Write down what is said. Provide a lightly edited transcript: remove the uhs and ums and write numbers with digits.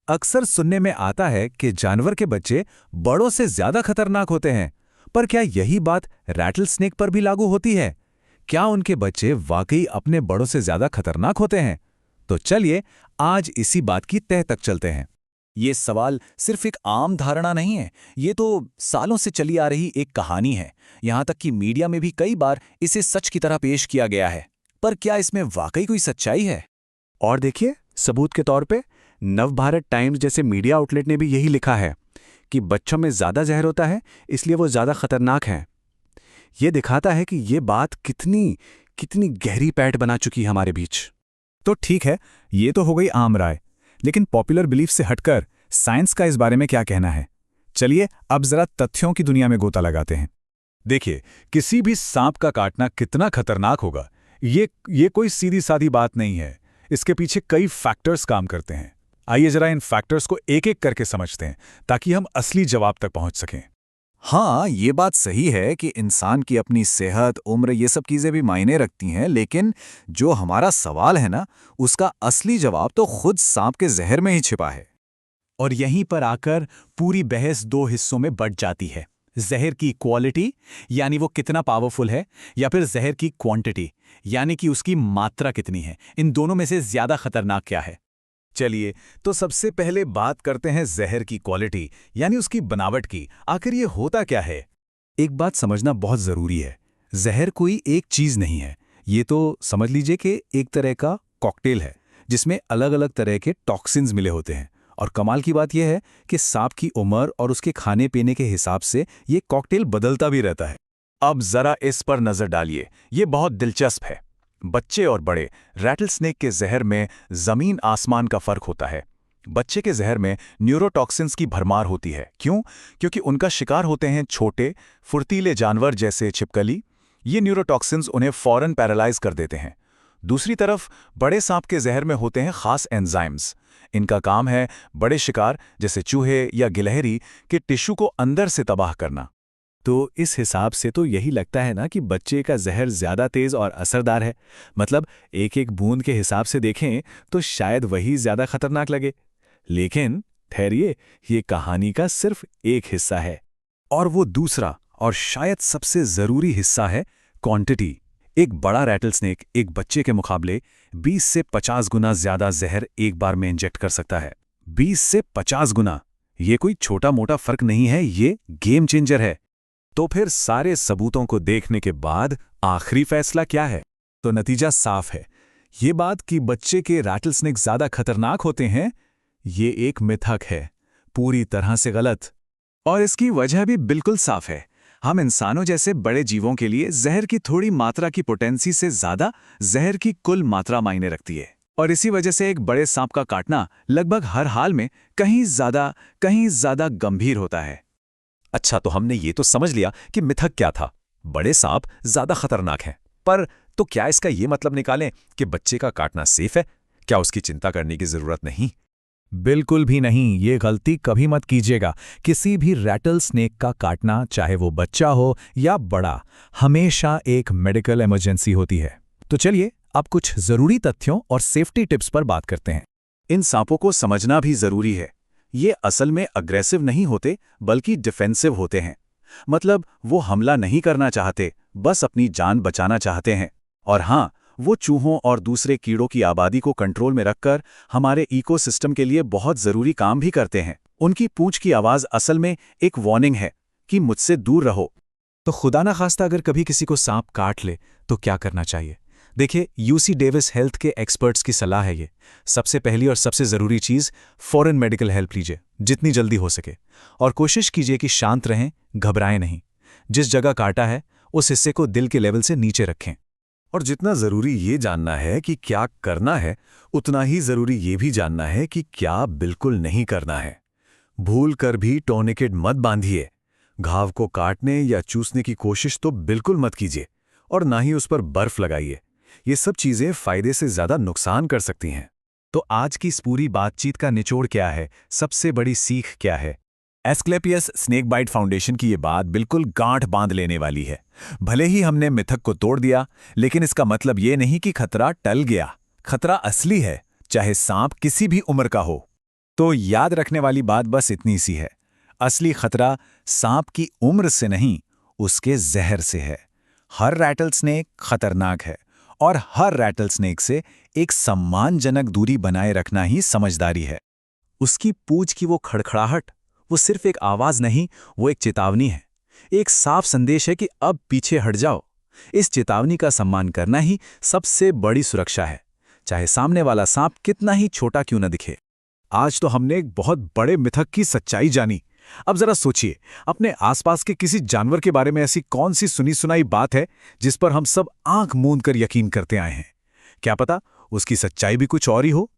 अक्सर सुनने में आता है कि जानवर के बच्चे बड़ों से ज्यादा खतरनाक होते हैं, पर क्या यही बात रैटल स्नेक पर भी लागू होती है? क्या उनके बच्चे वाकई अपने बड़ों से ज्यादा खतरनाक होते हैं? तो चलिए आज इसी बात की तह तक चलते हैं। ये सवाल सिर्फ एक आम धारणा नहीं है, ये तो सालों से चली आ रही एक कहानी है। यहाँ तक कि मीडिया में भी कई बार इसे सच की तरह पेश किया गया है। पर क्या इसमें वाकई कोई सच्चाई है? और देखिए, सबूत के तौर पे नवभारत टाइम्स जैसे मीडिया आउटलेट ने भी यही लिखा है कि बच्चों में ज़्यादा जहर होता है, इसलिए वो ज़्यादा खतरनाक हैं। ये दिखाता है कि ये बात कितनी कितनी गहरी पैठ बना चुकी है हमारे बीच। तो ठीक है, ये तो हो गई आम राय, लेकिन पॉपुलर बिलीफ से हटकर साइंस का इस बारे में क्या कहना है? चलिए अब जरा तथ्यों की दुनिया में गोता लगाते हैं। देखिए, किसी भी सांप का काटना कितना खतरनाक होगा, ये कोई सीधी सादी बात नहीं है। इसके पीछे कई फैक्टर्स काम करते हैं। आइए जरा इन फैक्टर्स को एक एक करके समझते हैं, ताकि हम असली जवाब तक पहुंच सकें। हाँ, ये बात सही है कि इंसान की अपनी सेहत, उम्र, ये सब चीज़ें भी मायने रखती हैं, लेकिन जो हमारा सवाल है ना, उसका असली जवाब तो खुद सांप के जहर में ही छिपा है। और यहीं पर आकर पूरी बहस दो हिस्सों में बंट जाती है। जहर की क्वालिटी, यानी वो कितना पावरफुल है, या फिर जहर की क्वांटिटी, यानी कि उसकी मात्रा कितनी है। इन दोनों में से ज्यादा खतरनाक क्या है? चलिए, तो सबसे पहले बात करते हैं जहर की क्वालिटी, यानी उसकी बनावट की। आखिर ये होता क्या है? एक बात समझना बहुत जरूरी है। जहर कोई एक चीज नहीं है। ये तो समझ लीजिए कि एक तरह का कॉकटेल है, जिसमें अलग अलग तरह के टॉक्सिन्स मिले होते हैं। और कमाल की बात यह है कि सांप की उम्र और उसके खाने पीने के हिसाब से ये कॉकटेल बदलता भी रहता है। अब जरा इस पर नजर डालिए, ये बहुत दिलचस्प है। बच्चे और बड़े, रैटल स्नेक के जहर में जमीन आसमान का फर्क होता है। बच्चे के जहर में न्यूरोटॉक्सिन्स की भरमार होती है। क्यों? क्योंकि उनका शिकार होते हैं छोटे, फुर्तीले जानवर जैसे छिपकली। ये न्यूरोटॉक्सिन्स उन्हें फौरन पैरालाइज कर देते हैं। दूसरी तरफ बड़े सांप के जहर में होते हैं खास एंजाइम्स। इनका काम है बड़े शिकार जैसे चूहे या गिलहरी के टिश्यू को अंदर से तबाह करना। तो इस हिसाब से तो यही लगता है ना कि बच्चे का जहर ज्यादा तेज और असरदार है। मतलब एक एक बूंद के हिसाब से देखें तो शायद वही ज्यादा खतरनाक लगे। लेकिन ठहरिए, ये कहानी का सिर्फ एक हिस्सा है। और वो दूसरा और शायद सबसे जरूरी हिस्सा है क्वांटिटी। एक बड़ा रैटल स्नेक एक बच्चे के मुकाबले 20 से 50 गुना ज्यादा जहर एक बार में इंजेक्ट कर सकता है। 20 से 50 गुना, ये कोई छोटा मोटा फर्क नहीं है, ये गेम चेंजर है। तो फिर सारे सबूतों को देखने के बाद आखिरी फैसला क्या है? तो नतीजा साफ है। ये बात कि बच्चे के रैटल स्नेक ज्यादा खतरनाक होते हैं, ये एक मिथक है, पूरी तरह से गलत। और इसकी वजह भी बिल्कुल साफ है। हम इंसानों जैसे बड़े जीवों के लिए जहर की थोड़ी मात्रा की पोटेंसी से ज्यादा जहर की कुल मात्रा मायने रखती है। और इसी वजह से एक बड़े सांप का काटना लगभग हर हाल में कहीं ज्यादा गंभीर होता है। अच्छा, तो हमने ये तो समझ लिया कि मिथक क्या था, बड़े सांप ज्यादा खतरनाक हैं। पर तो क्या इसका ये मतलब निकालें कि बच्चे का काटना सेफ है? क्या उसकी चिंता करने की जरूरत नहीं? बिल्कुल भी नहीं। ये गलती कभी मत कीजिएगा। किसी भी रैटल स्नेक का काटना, चाहे वो बच्चा हो या बड़ा, हमेशा एक मेडिकल इमरजेंसी होती है। तो चलिए अब कुछ जरूरी तथ्यों और सेफ्टी टिप्स पर बात करते हैं। इन सांपों को समझना भी जरूरी है। ये असल में अग्रेसिव नहीं होते, बल्कि डिफेंसिव होते हैं। मतलब वो हमला नहीं करना चाहते, बस अपनी जान बचाना चाहते हैं। और हाँ, वो चूहों और दूसरे कीड़ों की आबादी को कंट्रोल में रखकर हमारे इकोसिस्टम के लिए बहुत जरूरी काम भी करते हैं। उनकी पूंछ की आवाज असल में एक वार्निंग है कि मुझसे दूर रहो। तो खुदा ना खास्ता अगर कभी किसी को सांप काट ले तो क्या करना चाहिए? देखिए, यूसी डेविस हेल्थ के एक्सपर्ट्स की सलाह है ये। सबसे पहली और सबसे ज़रूरी चीज़, फौरन मेडिकल हेल्प लीजिए जितनी जल्दी हो सके। और कोशिश कीजिए कि शांत रहें, घबराएं नहीं। जिस जगह काटा है उस हिस्से को दिल के लेवल से नीचे रखें। और जितना जरूरी ये जानना है कि क्या करना है, उतना ही जरूरी ये भी जानना है कि क्या बिल्कुल नहीं करना है। भूल कर भी टोर्निकेट मत बांधिए। घाव को काटने या चूसने की कोशिश तो बिल्कुल मत कीजिए। और ना ही उस पर बर्फ लगाइए। ये सब चीजें फायदे से ज्यादा नुकसान कर सकती हैं। तो आज की इस पूरी बातचीत का निचोड़ क्या है? सबसे बड़ी सीख क्या है? एस्क्लेपियस स्नेक बाइट फाउंडेशन की ये बात बिल्कुल गांठ बांध लेने वाली है। भले ही हमने मिथक को तोड़ दिया, लेकिन इसका मतलब ये नहीं कि खतरा टल गया। खतरा असली है, चाहे सांप किसी भी उम्र का हो। तो याद रखने वाली बात बस इतनी सी है, असली खतरा सांप की उम्र से नहीं, उसके जहर से है। हर रैटल स्नेक खतरनाक है, और हर रैटल स्नेक से एक सम्मानजनक दूरी बनाए रखना ही समझदारी है। उसकी पूंछ की वो खड़खड़ाहट, वो सिर्फ एक आवाज नहीं, वो एक चेतावनी है, एक साफ संदेश है कि अब पीछे हट जाओ। इस चेतावनी का सम्मान करना ही सबसे बड़ी सुरक्षा है, चाहे सामने वाला सांप कितना ही छोटा क्यों न दिखे। आज तो हमने एक बहुत बड़े मिथक की सच्चाई जानी। अब जरा सोचिए, अपने आसपास के किसी जानवर के बारे में ऐसी कौन सी सुनी सुनाई बात है जिस पर हम सब आंख मूंद कर यकीन करते आए हैं। क्या पता उसकी सच्चाई भी कुछ और ही हो।